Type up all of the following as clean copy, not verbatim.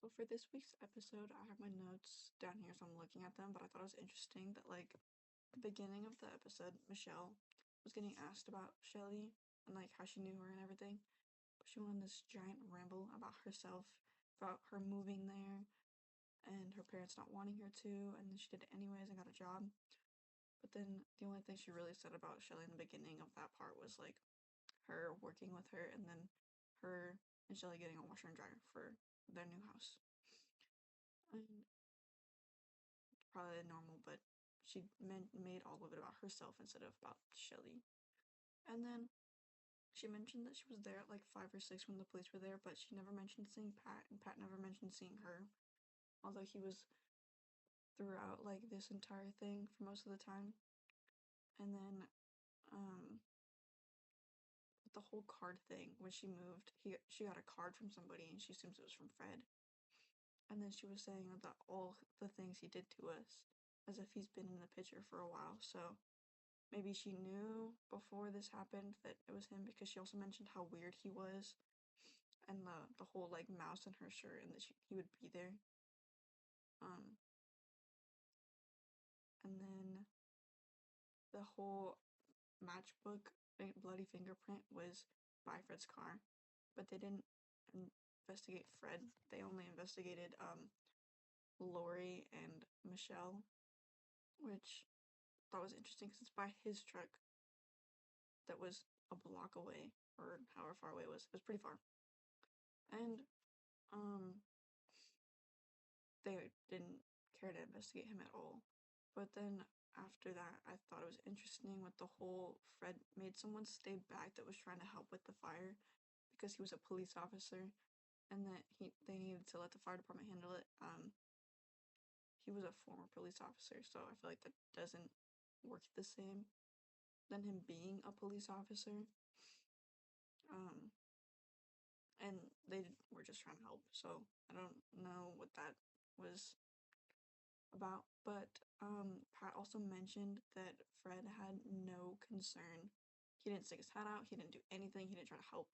So for this week's episode, I have my notes down here, so I'm looking at them, but I thought it was interesting that, like, the beginning of the episode, Michelle was getting asked about Shelly and, like, how she knew her and everything. But she went on this giant ramble about herself, about her moving there, and her parents not wanting her to, and then she did it anyways and got a job. But then the only thing she really said about Shelly in the beginning of that part was, like, her working with her, and then her and Shelly getting a washer and dryer for their new house. And probably normal, but she made all of it about herself instead of about Shelly. And then she mentioned that she was there at like 5 or 6 when the police were there, but she never mentioned seeing Pat, and Pat never mentioned seeing her, although he was throughout like this entire thing for most of the time. And then, um, the whole card thing when she moved, she got a card from somebody, and she assumes it was from Fred. And then she was saying that all the things he did to us, as if he's been in the picture for a while. So maybe she knew before this happened that it was him, because she also mentioned how weird he was, and the whole like mouse in her shirt, and that he would be there. Um, and then the whole matchbook bloody fingerprint was by Fred's car, but they didn't investigate Fred. They only investigated Lori and Michelle, which I thought was interesting because it's by his truck that was a block away, or however far away it was. It was pretty far. And um they didn't care to investigate him at all. But then after that, I thought it was interesting with the whole Fred made someone stay back that was trying to help with the fire because he was a police officer, and that they needed to let the fire department handle it. He was a former police officer, so I feel like that doesn't work the same than him being a police officer. Um, and they were just trying to help, so I don't know what that was about. But Pat also mentioned that Fred had no concern. He didn't stick his head out, he didn't do anything, he didn't try to help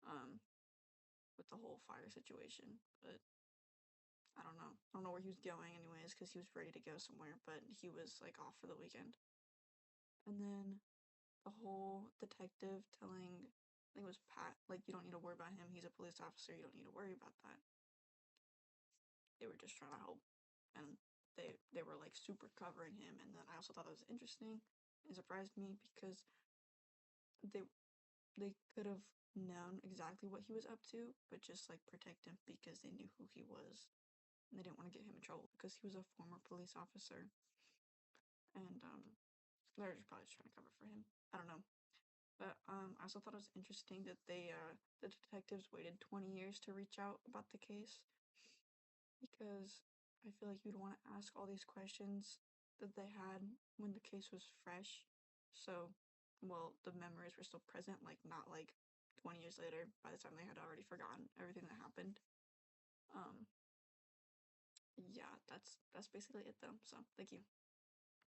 um with the whole fire situation. But I don't know. I don't know where he was going anyways, because he was ready to go somewhere, but he was like off for the weekend. And then the whole detective telling, I think it was Pat, like, you don't need to worry about him, he's a police officer, you don't need to worry about that. They were just trying to help, and they were like super covering him. And then I also thought that was interesting. It surprised me because they they could have known exactly what he was up to, but just like protect him because they knew who he was, and they didn't want to get him in trouble because he was a former police officer. And they're just probably just trying to cover for him. I don't know. But I also thought it was interesting that the detectives waited 20 years to reach out about the case, because I feel like you'd want to ask all these questions that they had when the case was fresh. So, well, the memories were still present, like not like 20 years later by the time they had already forgotten everything that happened. Um, yeah, that's basically it though. So, thank you.